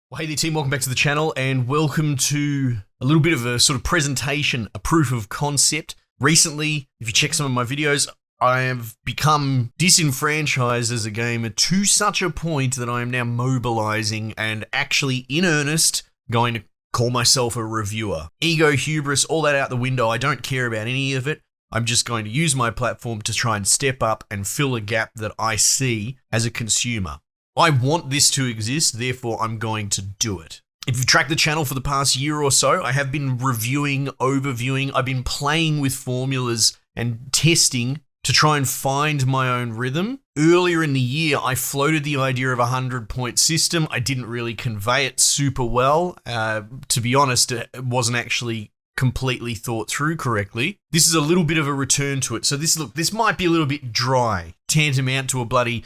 Well, hey there team, welcome back to the channel and welcome to a little bit of a sort of presentation, a proof of concept. Recently, if you check some of my videos, I have become disenfranchised as a gamer to such a point that I am now mobilizing and actually in earnest going to call myself a reviewer. Ego, hubris, all that out the window. I don't care about any of it. I'm just going to use my platform to try and step up and fill a gap that I see as a consumer. I want this to exist, therefore I'm going to do it. If you've tracked the channel for the past year or so, I have been reviewing, overviewing, I've been playing with formulas and testing to try and find my own rhythm. Earlier in the year, I floated the idea of a 100-point system. I didn't really convey it super well. To be honest, it wasn't actually completely thought through correctly. This is a little bit of a return to it. So this might be a little bit dry, tantamount to a bloody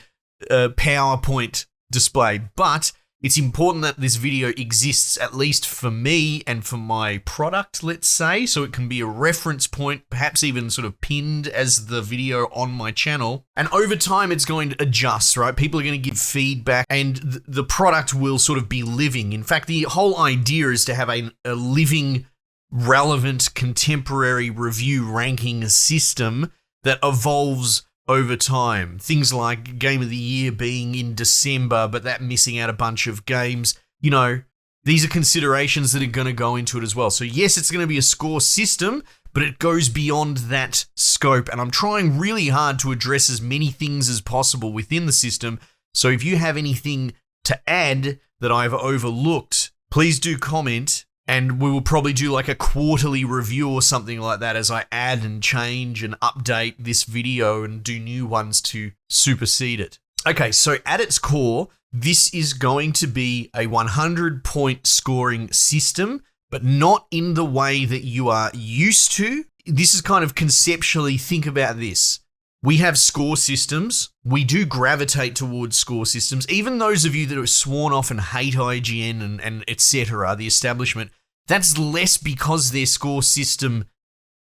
PowerPoint display, but it's important that this video exists at least for me and for my product, let's say, so it can be a reference point, perhaps even sort of pinned as the video on my channel. And over time, it's going to adjust, right? People are going to give feedback and the product will sort of be living. In fact, the whole idea is to have a living, relevant, contemporary review ranking system that evolves over time. Things like Game of the Year being in December, but that missing out a bunch of games. You know, these are considerations that are going to go into it as well. So yes, it's going to be a score system, but it goes beyond that scope. And I'm trying really hard to address as many things as possible within the system. So if you have anything to add that I've overlooked, please do comment. And we will probably do like a quarterly review or something like that as I add and change and update this video and do new ones to supersede it. Okay, so at its core, this is going to be a 100-point scoring system, but not in the way that you are used to. This is kind of conceptually, think about this. We have score systems. We do gravitate towards score systems. Even those of you that are sworn off and hate IGN and etc., the establishment, that's less because their score system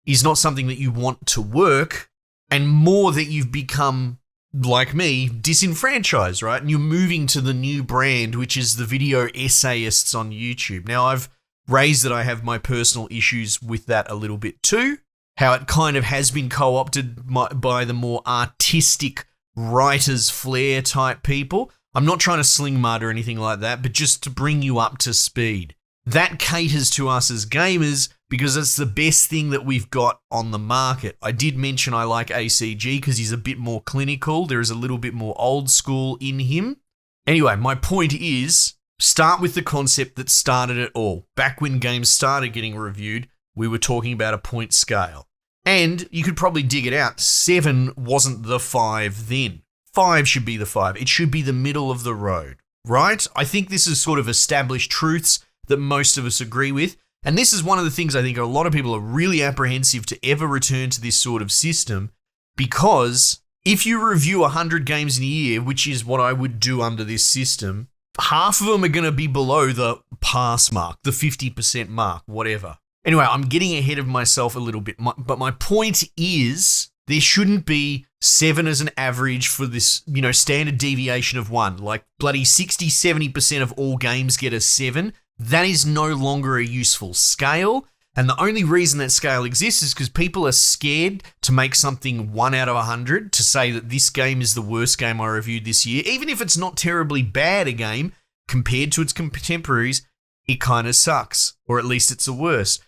is not something that you want to work, and more that you've become, like me, disenfranchised, right? And you're moving to the new brand, which is the video essayists on YouTube. Now, I've raised that I have my personal issues with that a little bit too. How it kind of has been co-opted by the more artistic writer's flair type people. I'm not trying to sling mud or anything like that, but just to bring you up to speed. That caters to us as gamers because it's the best thing that we've got on the market. I did mention I like ACG because he's a bit more clinical. There is a little bit more old school in him. Anyway, my point is, start with the concept that started it all. Back when games started getting reviewed, we were talking about a point scale. And you could probably dig it out. 7 wasn't the 5 then. 5 should be the 5. It should be the middle of the road, right? I think this is sort of established truths that most of us agree with. And this is one of the things I think a lot of people are really apprehensive to ever return to this sort of system, because if you review 100 games in a year, which is what I would do under this system, half of them are going to be below the pass mark, the 50% mark, whatever. Anyway, I'm getting ahead of myself a little bit, but my point is there shouldn't be 7 as an average for this, standard deviation of 1. Like bloody 60-70% of all games get a 7. That is no longer a useful scale. And the only reason that scale exists is because people are scared to make something 1 out of 100, to say that this game is the worst game I reviewed this year. Even if it's not terribly bad a game, compared to its contemporaries, it kind of sucks. Or at least it's the worst.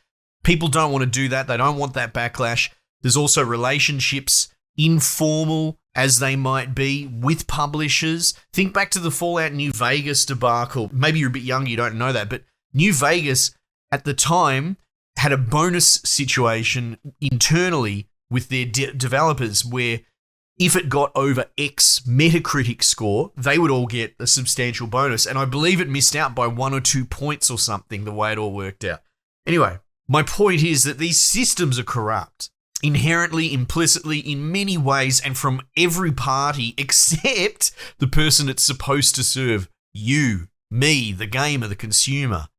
People don't want to do that. They don't want that backlash. There's also relationships, informal as they might be, with publishers. Think back to the Fallout New Vegas debacle. Maybe you're a bit younger, you don't know that, but New Vegas at the time had a bonus situation internally with their developers where if it got over X Metacritic score, they would all get a substantial bonus. And I believe it missed out by 1 or 2 points or something, the way it all worked out. Anyway, my point is that these systems are corrupt. Inherently, implicitly, in many ways, and from every party except the person it's supposed to serve. You, me, the gamer, the consumer.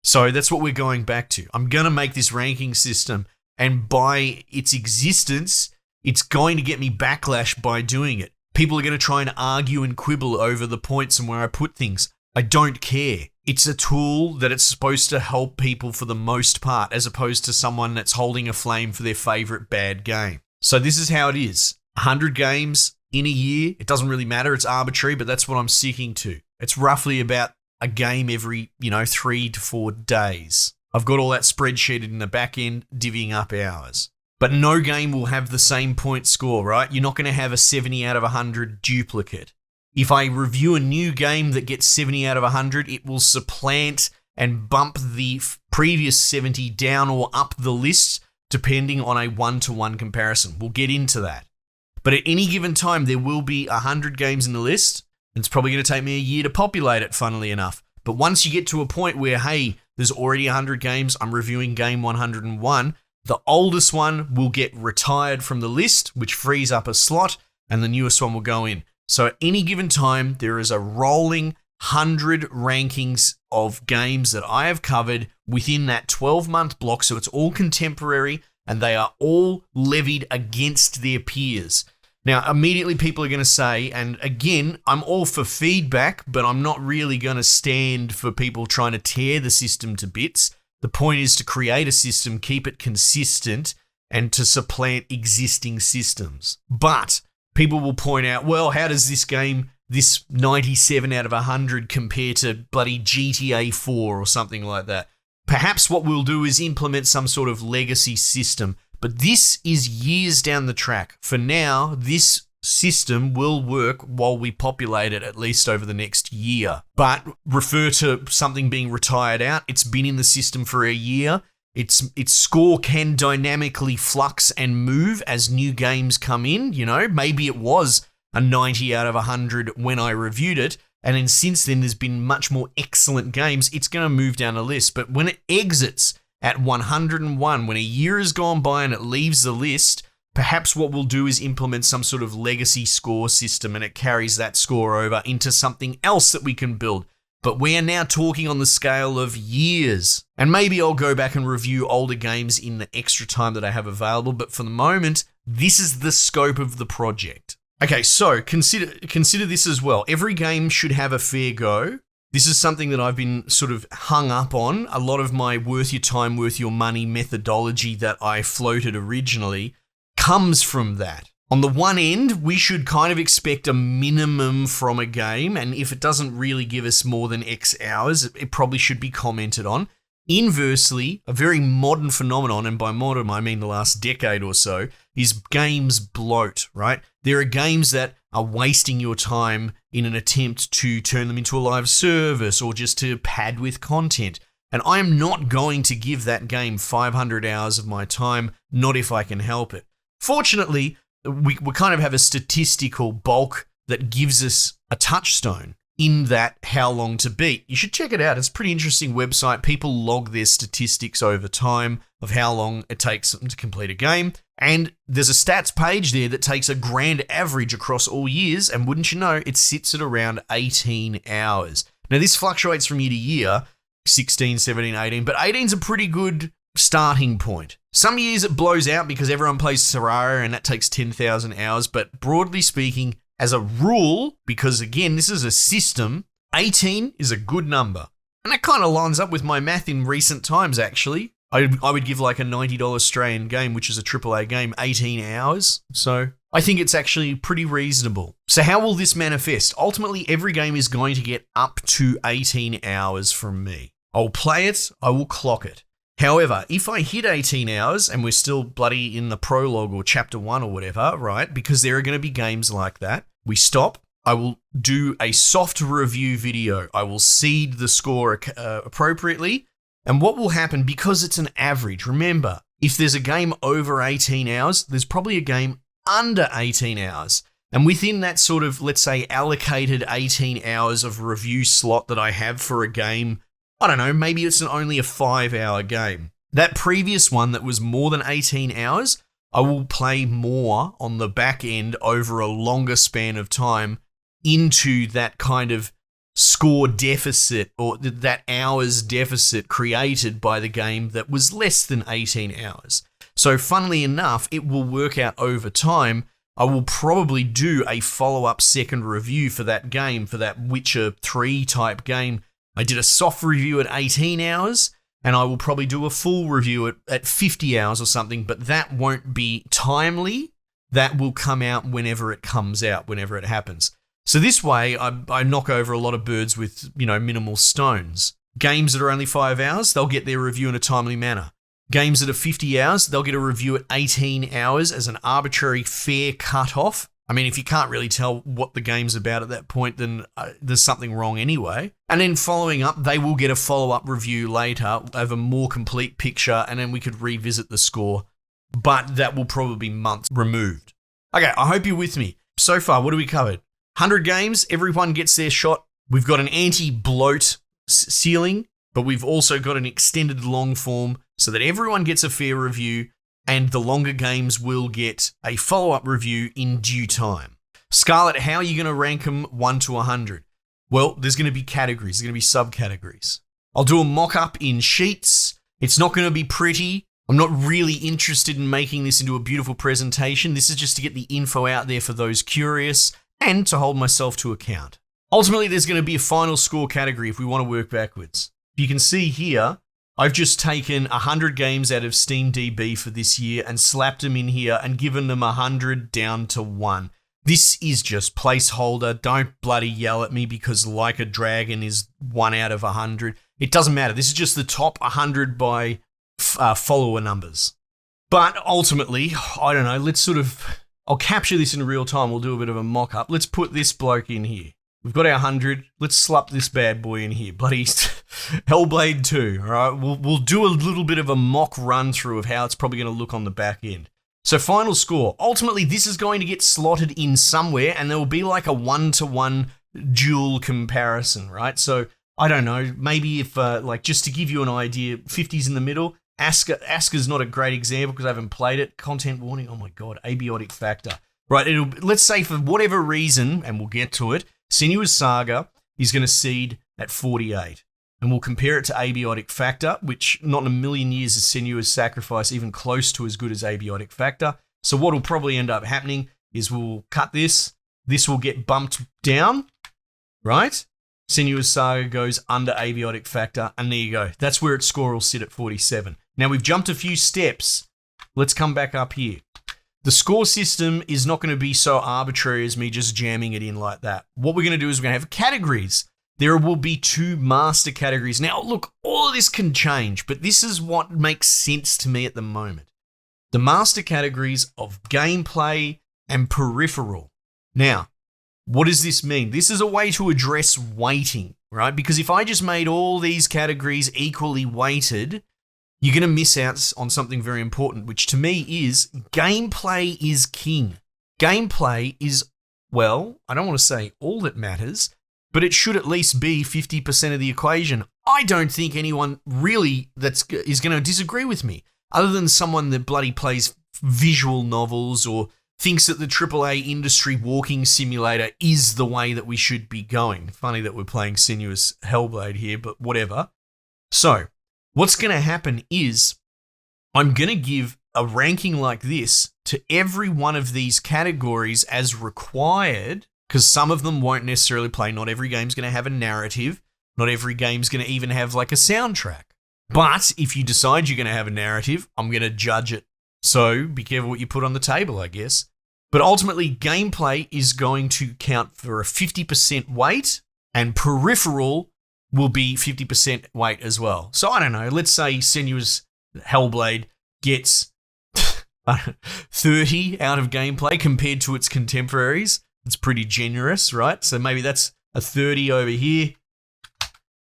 So that's what we're going back to. I'm going to make this ranking system, and by its existence, it's going to get me backlash by doing it. People are going to try and argue and quibble over the points and where I put things. I don't care. It's a tool that it's supposed to help people for the most part, as opposed to someone that's holding a flame for their favorite bad game. So this is how it is. 100 games in a year. It doesn't really matter. It's arbitrary, but that's what I'm sticking to. It's roughly about a game every, 3 to 4 days. I've got all that spreadsheeted in the back end, divvying up hours. But no game will have the same point score, right? You're not going to have a 70 out of 100 duplicate. If I review a new game that gets 70 out of 100, it will supplant and bump the previous 70 down or up the list, depending on a one-to-one comparison. We'll get into that. But at any given time, there will be 100 games in the list, and it's probably going to take me a year to populate it, funnily enough. But once you get to a point where, hey, there's already 100 games, I'm reviewing game 101, the oldest one will get retired from the list, which frees up a slot, and the newest one will go in. So at any given time, there is a rolling 100 rankings of games that I have covered within that 12-month block. So it's all contemporary, and they are all levied against their peers. Now, immediately people are going to say, and again, I'm all for feedback, but I'm not really going to stand for people trying to tear the system to bits. The point is to create a system, keep it consistent, and to supplant existing systems. But people will point out, well, how does this game, this 97 out of 100, compare to bloody GTA 4 or something like that? Perhaps what we'll do is implement some sort of legacy system. But this is years down the track. For now, this system will work while we populate it, at least over the next year. But refer to something being retired out. It's been in the system for a year. Its score can dynamically flux and move as new games come in. Maybe it was a 90 out of 100 when I reviewed it. And then since then, there's been much more excellent games. It's going to move down the list. But when it exits at 101, when a year has gone by and it leaves the list, perhaps what we'll do is implement some sort of legacy score system, and it carries that score over into something else that we can build. But we are now talking on the scale of years. And maybe I'll go back and review older games in the extra time that I have available. But for the moment, this is the scope of the project. Okay, so consider this as well. Every game should have a fair go. This is something that I've been sort of hung up on. A lot of my worth your time, worth your money methodology that I floated originally comes from that. On the one end, we should kind of expect a minimum from a game, and if it doesn't really give us more than X hours, it probably should be commented on. Inversely, a very modern phenomenon, and by modern I mean the last decade or so, is games bloat, right? There are games that are wasting your time in an attempt to turn them into a live service or just to pad with content. And I am not going to give that game 500 hours of my time, not if I can help it. Fortunately, we kind of have a statistical bulk that gives us a touchstone in that how long to beat. You should check it out. It's a pretty interesting website. People log their statistics over time of how long it takes them to complete a game. And there's a stats page there that takes a grand average across all years. And wouldn't you know, it sits at around 18 hours. Now, this fluctuates from year to year, 16, 17, 18, but 18 is a pretty good starting point. Some years it blows out because everyone plays Terraria and that takes 10,000 hours. But broadly speaking, as a rule, because again, this is a system, 18 is a good number. And that kind of lines up with my math in recent times, actually. I would give like a $90 Australian game, which is a AAA game, 18 hours. So I think it's actually pretty reasonable. So how will this manifest? Ultimately, every game is going to get up to 18 hours from me. I'll play it, I will clock it. However, if I hit 18 hours and we're still bloody in the prologue or chapter 1 or whatever, right? Because there are going to be games like that. We stop. I will do a soft review video. I will seed the score appropriately. And what will happen, because it's an average, remember, if there's a game over 18 hours, there's probably a game under 18 hours. And within that sort of, let's say, allocated 18 hours of review slot that I have for a game, I don't know, maybe it's only a 5-hour game. That previous one that was more than 18 hours, I will play more on the back end over a longer span of time into that kind of score deficit or that hours deficit created by the game that was less than 18 hours. So funnily enough, it will work out over time I will probably do a follow-up second review for that game, for that Witcher 3 type game. I did a soft review at 18 hours, and I will probably do a full review at 50 hours or something, but that won't be timely. That will come out whenever it comes out, whenever it happens. So this way, I knock over a lot of birds with, minimal stones. Games that are only 5 hours, they'll get their review in a timely manner. Games that are 50 hours, they'll get a review at 18 hours as an arbitrary fair cutoff. I mean, if you can't really tell what the game's about at that point, then there's something wrong anyway. And then following up, they will get a follow-up review later, have a more complete picture, and then we could revisit the score. But that will probably be months removed. Okay, I hope you're with me. So far, what have we covered? 100 games, everyone gets their shot. We've got an anti-bloat ceiling, but we've also got an extended long form so that everyone gets a fair review, and the longer games will get a follow-up review in due time. Scarlett, how are you going to rank them 1 to 100? Well, there's going to be categories. There's going to be subcategories. I'll do a mock-up in Sheets. It's not going to be pretty. I'm not really interested in making this into a beautiful presentation. This is just to get the info out there for those curious and to hold myself to account. Ultimately, there's going to be a final score category if we want to work backwards. You can see here, I've just taken 100 games out of SteamDB for this year and slapped them in here and given them 100 down to 1. This is just placeholder. Don't bloody yell at me because Like a Dragon is 1 out of 100. It doesn't matter. This is just the top 100 by follower numbers. But ultimately, I don't know, I'll capture this in real time. We'll do a bit of a mock-up. Let's put this bloke in here. We've got our 100. Let's slap this bad boy in here. Bloody Hellblade 2, all right? We'll do a little bit of a mock run-through of how it's probably going to look on the back end. So final score. Ultimately, this is going to get slotted in somewhere, and there will be like a 1-to-1 dual comparison, right? So, I don't know, maybe if, just to give you an idea, 50's in the middle. Aska's not a great example because I haven't played it. Content warning, oh my god, abiotic factor. Right, let's say for whatever reason, and we'll get to it, Senua's Saga is going to seed at 48. And we'll compare it to Abiotic Factor, which not in a million years is Senua's Sacrifice even close to as good as Abiotic Factor. So what will probably end up happening is we'll cut this. This will get bumped down, right? Senua's Saga goes under Abiotic Factor, and there you go. That's where its score will sit at 47. Now, we've jumped a few steps. Let's come back up here. The score system is not going to be so arbitrary as me just jamming it in like that. What we're going to do is we're going to have categories. There will be 2 master categories. Now, look, all of this can change, but this is what makes sense to me at the moment. The master categories of gameplay and peripheral. Now, what does this mean? This is a way to address weighting, right? Because if I just made all these categories equally weighted, you're going to miss out on something very important, which to me is gameplay is king. Gameplay is, well, I don't want to say all that matters, but it should at least be 50% of the equation. I don't think anyone really is going to disagree with me, other than someone that bloody plays visual novels or thinks that the AAA industry walking simulator is the way that we should be going. Funny that we're playing Senua's Hellblade here, but whatever. So, what's going to happen is I'm going to give a ranking like this to every one of these categories as required, because some of them won't necessarily play. Not every game's going to have a narrative. Not every game's going to even have like a soundtrack. But if you decide you're going to have a narrative, I'm going to judge it. So be careful what you put on the table, I guess. But ultimately, gameplay is going to count for a 50% weight, and peripheral will be 50% weight as well. So I don't know, let's say Senua's Hellblade gets 30 out of gameplay compared to its contemporaries. It's pretty generous, right? So maybe that's a 30 over here.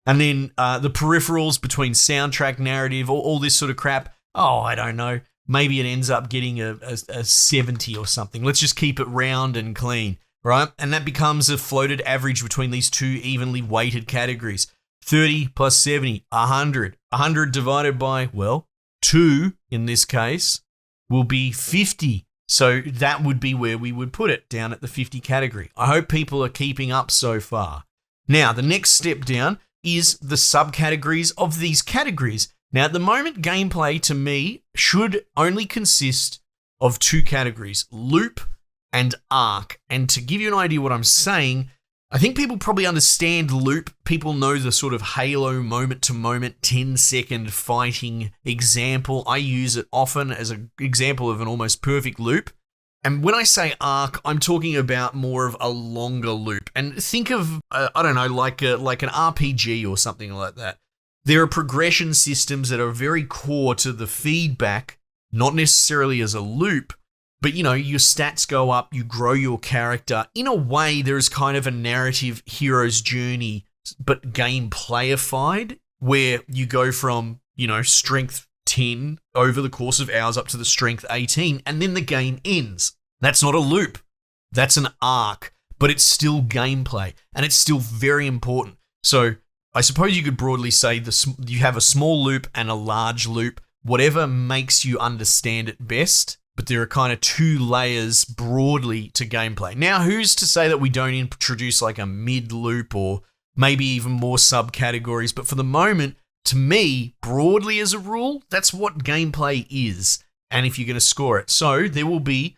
And then the peripherals between soundtrack, narrative, all this sort of crap, oh, I don't know. Maybe it ends up getting a 70 or something. Let's just keep it round and clean, right? And that becomes a floated average between these 2 evenly weighted categories. 30 plus 70, 100. 100 divided by, well, 2 in this case will be 50. So that would be where we would put it, down at the 50 category. I hope people are keeping up so far. Now, the next step down is the subcategories of these categories. Now, at the moment, gameplay to me should only consist of 2 categories, loop and arc. And to give you an idea what I'm saying, I think people probably understand loop. People know the sort of Halo moment-to-moment 10-second fighting example. I use it often as an example of an almost perfect loop. And when I say arc, I'm talking about more of a longer loop. And think of, I don't know, like an RPG or something like that. There are progression systems that are very core to the feedback, not necessarily as a loop, but your stats go up, you grow your character. In a way, there is kind of a narrative hero's journey, but gameplayified, where you go from, strength 10 over the course of hours up to the strength 18, and then the game ends. That's not a loop. That's an arc, but it's still gameplay, and it's still very important. So I suppose you could broadly say you have a small loop and a large loop, whatever makes you understand it best, but there are kind of two layers broadly to gameplay. Now, who's to say that we don't introduce like a mid loop or maybe even more subcategories? But for the moment, to me, broadly as a rule, that's what gameplay is. And if you're going to score it. So there will be,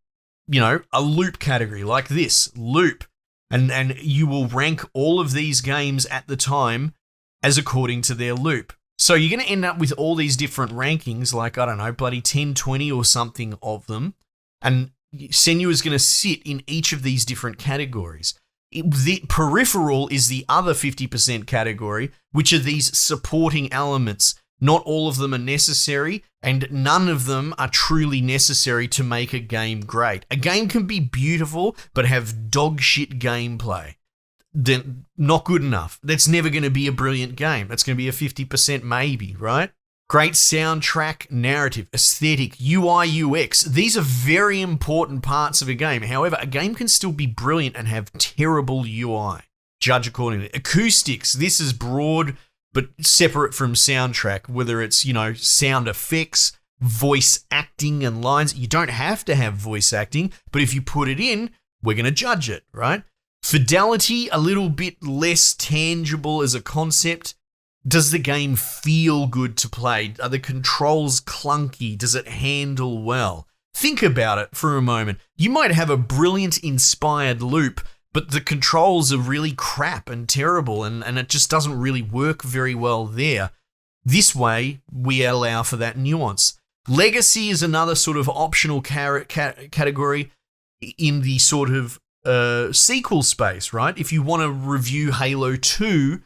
a loop category like this, loop. And you will rank all of these games at the time as according to their loop. So you're going to end up with all these different rankings, like, I don't know, bloody 10, 20 or something of them. And Senua is going to sit in each of these different categories. The peripheral is the other 50% category, which are these supporting elements. Not all of them are necessary, and none of them are truly necessary to make a game great. A game can be beautiful, but have dog shit gameplay. Then not good enough. That's never going to be a brilliant game. That's going to be a 50% maybe, right? Great soundtrack, narrative, aesthetic, UI, UX. These are very important parts of a game. However, a game can still be brilliant and have terrible UI. Judge accordingly. Acoustics. This is broad, but separate from soundtrack, whether it's, sound effects, voice acting and lines. You don't have to have voice acting, but if you put it in, we're going to judge it, right? Fidelity, a little bit less tangible as a concept. Does the game feel good to play? Are the controls clunky? Does it handle well? Think about it for a moment. You might have a brilliant inspired loop, but the controls are really crap and terrible, and it just doesn't really work very well there. This way, we allow for that nuance. Legacy is another sort of optional category in the sort of sequel space, right? If you want to review Halo 2,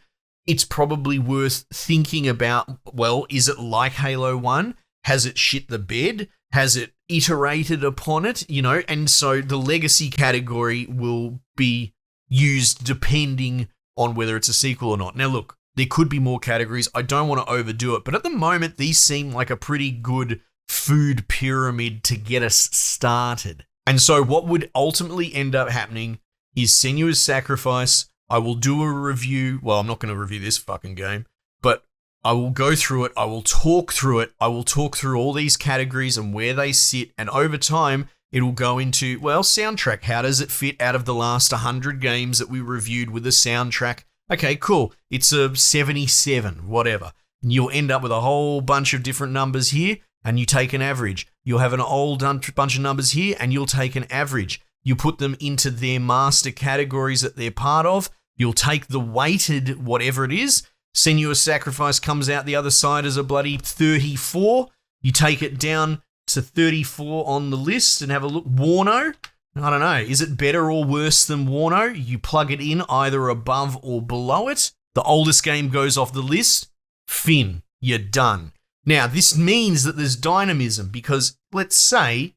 it's probably worth thinking about, well, is it like Halo 1? Has it shit the bed? Has it iterated upon it? And so the legacy category will be used depending on whether it's a sequel or not. Now, look, there could be more categories. I don't want to overdo it, but at the moment, these seem like a pretty good food pyramid to get us started. And so what would ultimately end up happening is Senua's Sacrifice. I will do a review. Well, I'm not going to review this fucking game, but I will go through it. I will talk through it. I will talk through all these categories and where they sit. And over time, it will go into, well, soundtrack. How does it fit out of the last 100 games that we reviewed with a soundtrack? Okay, cool. It's a 77, whatever. And you'll end up with a whole bunch of different numbers here, and you take an average. You'll have an old bunch of numbers here, and you'll take an average. You put them into their master categories that they're part of. You'll take the weighted whatever it is. Senua's Sacrifice comes out the other side as a bloody 34. You take it down to 34 on the list and have a look. Warno, I don't know. Is it better or worse than Warno? You plug it in either above or below it. The oldest game goes off the list. Fin, you're done. Now, this means that there's dynamism because let's say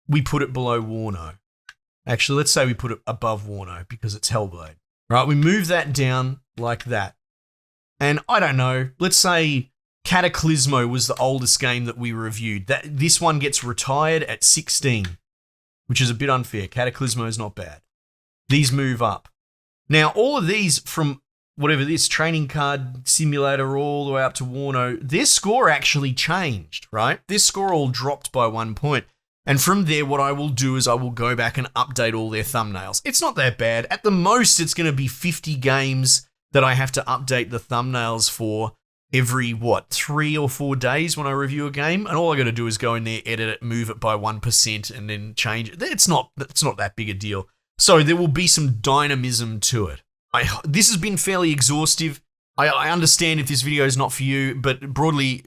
we put it below Warno. Actually, let's say we put it above Warno because it's Hellblade. Right, we move that down like that. And I don't know, let's say Cataclysmo was the oldest game that we reviewed. This one gets retired at 16, which is a bit unfair. Cataclysmo is not bad. These move up. Now, all of these from whatever this training card simulator all the way up to Warno, their score actually changed, right? Their score all dropped by 1 point. And from there, what I will do is I will go back and update all their thumbnails. It's not that bad. At the most, it's going to be 50 games that I have to update the thumbnails for every, 3 or 4 days when I review a game. And all I got to do is go in there, edit it, move it by 1%, and then change it. It's not that big a deal. So there will be some dynamism to it. This has been fairly exhaustive. I understand if this video is not for you, but broadly,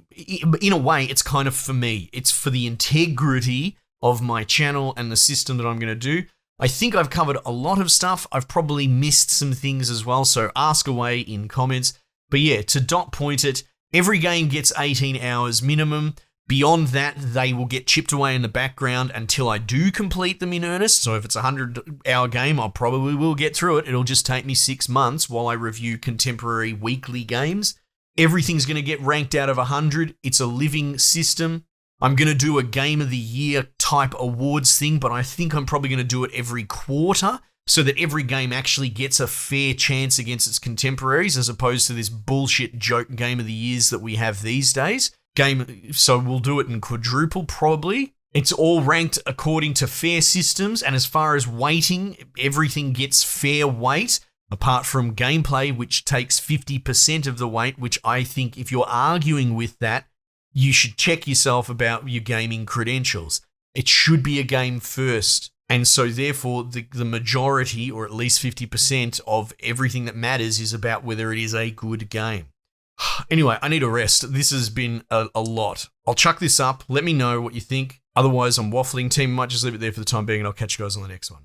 in a way, it's kind of for me. It's for the integrity of my channel and the system that I'm going to do. I think I've covered a lot of stuff. I've probably missed some things as well, so ask away in comments. But yeah, to dot point it, every game gets 18 hours minimum. Beyond that, they will get chipped away in the background until I do complete them in earnest. So if it's a 100-hour game, I probably will get through it. It'll just take me 6 months while I review contemporary weekly games. Everything's going to get ranked out of 100. It's a living system. I'm going to do a Game of the Year type awards thing, but I think I'm probably going to do it every quarter so that every game actually gets a fair chance against its contemporaries as opposed to this bullshit joke Game of the Years that we have these days. So we'll do it in quadruple probably. It's all ranked according to fair systems, and as far as weighting, everything gets fair weight, apart from gameplay, which takes 50% of the weight, which I think if you're arguing with that, you should check yourself about your gaming credentials. It should be a game first. And so therefore, the majority, or at least 50% of everything that matters is about whether it is a good game. Anyway, I need a rest. This has been a lot. I'll chuck this up. Let me know what you think. Otherwise, I'm waffling. Team, might just leave it there for the time being, and I'll catch you guys on the next one.